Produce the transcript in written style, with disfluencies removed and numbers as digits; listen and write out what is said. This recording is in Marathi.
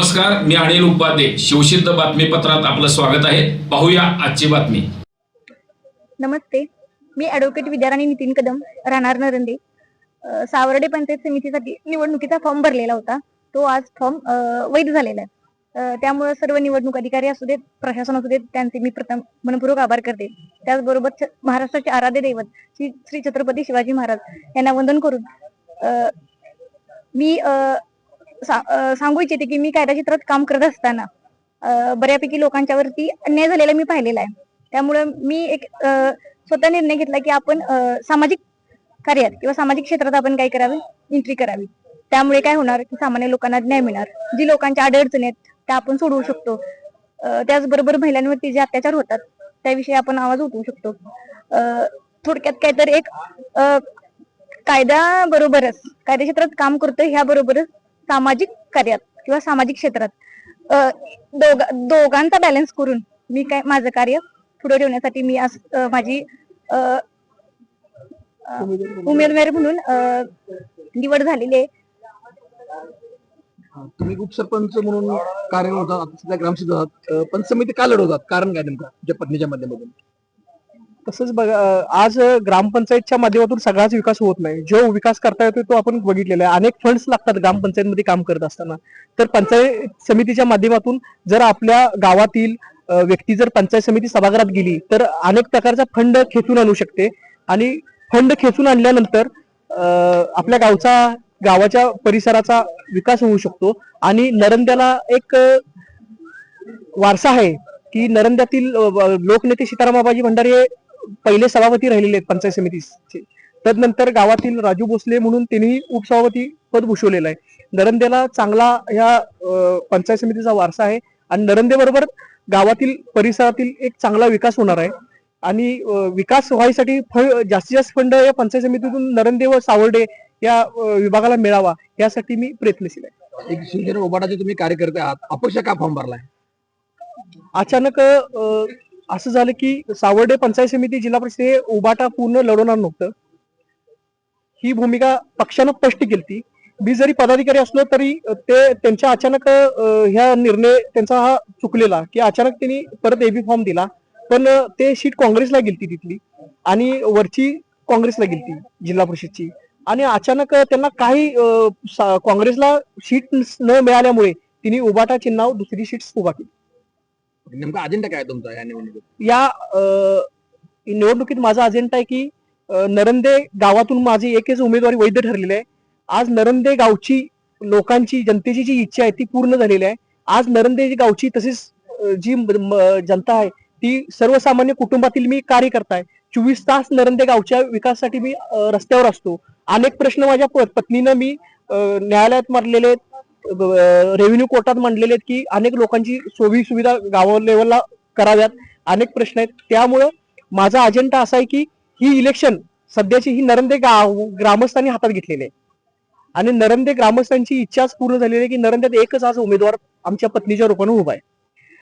नमस्कार, मी अनिल उपाध्ये. शिवसिद्ध बातमीपत्रात आपलं स्वागत आहे. पाहूया आजची बातमी. नमस्ते, मी ॲडव्होकेट विद्याराणी नितीन कदम, राहणार नरंदे. सावर्डे पंचायत समितीसाठी निवडणुकीचा फॉर्म भरलेला होता. तो आज फॉर्म वैध झालेला आहे. त्यामुळे सर्व निवडणूक अधिकारी असू देत, प्रशासन असू देत, त्यांचे मी प्रथम मनपूर्वक आभार करते. त्याचबरोबर महाराष्ट्राचे आराध्य दैवत श्री छत्रपती शिवाजी महाराज यांना वंदन करून मी सांगू इच्छिते की मी कायदा क्षेत्रात काम करत असताना बऱ्यापैकी लोकांच्यावरती अन्याय झालेला मी पाहिलेला आहे. त्यामुळे मी एक स्वतः निर्णय घेतला की आपण सामाजिक कार्यात किंवा सामाजिक क्षेत्रात आपण काय करावे, एंट्री करावी. त्यामुळे काय होणार की सामान्य लोकांना न्याय मिळणार, जी लोकांच्या अडचणी आहेत त्या आपण सोडवू शकतो. त्याचबरोबर महिलांवरती जे अत्याचार होतात त्याविषयी आपण आवाज उठवू शकतो. थोडक्यात काय तर एक कायद्याबरोबरच कायदा क्षेत्रात काम करतो, ह्याबरोबरच सामाजिक कार्यात किंवा सामाजिक क्षेत्रात दोघांचा बॅलन्स करून मी काय माझं कार्य पुढे ठेवण्यासाठी मी आज माझी उमेदवार म्हणून निवड झालेली आहे. तुम्ही उपसरपंच म्हणून कार्यरत होता, आता सध्या ग्रामसेवक आहात. पंच समिती का लढवतात, कारण काय नेमकं तुमच्या पत्नीच्या माध्यमातून? तसंच बघा, आज ग्रामपंचायतच्या माध्यमातून सगळाच विकास होत नाही. जो विकास करता येतो तो आपण बघितलेला आहे. अनेक फंड्स लागतात ग्रामपंचायतमध्ये काम करत असताना. तर पंचायत समितीच्या माध्यमातून जर आपल्या गावातील व्यक्ती जर पंचायत समिती सभागृहात गेली तर अनेक प्रकारचा फंड खेचून आणू शकते. आणि फंड खेचून आणल्यानंतर आपल्या गावाच्या परिसराचा विकास होऊ शकतो. आणि नरंद्याला एक वारसा आहे की नरंद्यातील लोकनेते सीतारामाबाजी भंडारे हे पहिले सभापती राहिलेले आहेत पंचायत समितीचे. तदनंतर गावातील राजू भोसले म्हणून त्यांनी उपसभापती पद भूषवलेलं आहे. नरंद्याला चांगला ह्या पंचायत समितीचा वारसा आहे आणि नरंदेबरोबर गावातील परिसरातील एक चांगला विकास होणार आहे. आणि विकास व्हायसाठी जास्तीत जास्त फंड या पंचायत समितीतून नरंदे व सावर्डे या विभागाला मिळावा यासाठी मी प्रयत्नशील आहे. एक शिवसेना उभाटाचे तुम्ही कार्यकर्ते आहात, अपक्ष का फॉर्म भरलाय? अचानक असं झालं की सावर्डे पंचायत समिती जिल्हा परिषद हे उबाटा पूर्ण लढवणार नव्हतं. ही भूमिका पक्षानं स्पष्ट केली. मी जरी पदाधिकारी असलो तरी ते त्यांच्या अचानक ह्या निर्णय त्यांचा हा चुकलेला की अचानक त्यांनी परत एबी फॉर्म दिला. पण ते सीट काँग्रेसला गेलती तिथली आणि वरची काँग्रेसला गेलती जिल्हा परिषदची. आणि अचानक त्यांना काही काँग्रेसला सीट न मिळाल्यामुळे तिने उबाटा चिन्हावर दुसरी सीट उभा केली. नेमका अजेंडा काय तुमचा या निवडणुकीत? या निवडणुकीत माझा अजेंडा आहे की नरंदे गावातून माझी एकच उमेदवारी वैध ठरलेली आहे. आज नरंदे गावची लोकांची जनतेची जी इच्छा आहे ती पूर्ण झालेली आहे. आज नरंदे गावची तसेच जी जनता आहे ती सर्वसामान्य कुटुंबातील मी कार्यकर्ता आहे. 24 तास नरंदे गावच्या विकासासाठी मी रस्त्यावर असतो. अनेक प्रश्न माझ्या पत्नीनं मी न्यायालयात मांडलेले आहेत, रेव्हेन्यू कोर्टात मांडलेले आहेत की अनेक लोकांची सोयी सुविधा गावा लेवलला कराव्यात. अनेक प्रश्न आहेत. त्यामुळं माझा अजेंडा असा आहे की ही इलेक्शन सध्याची ही नरंदे ग्रामस्थांनी हातात घेतलेली आहे. आणि नरंदे ग्रामस्थांची इच्छाच पूर्ण झालेली आहे की नरंद्यात एकच आज उमेदवार आमच्या पत्नीच्या रूपाने उभा आहे.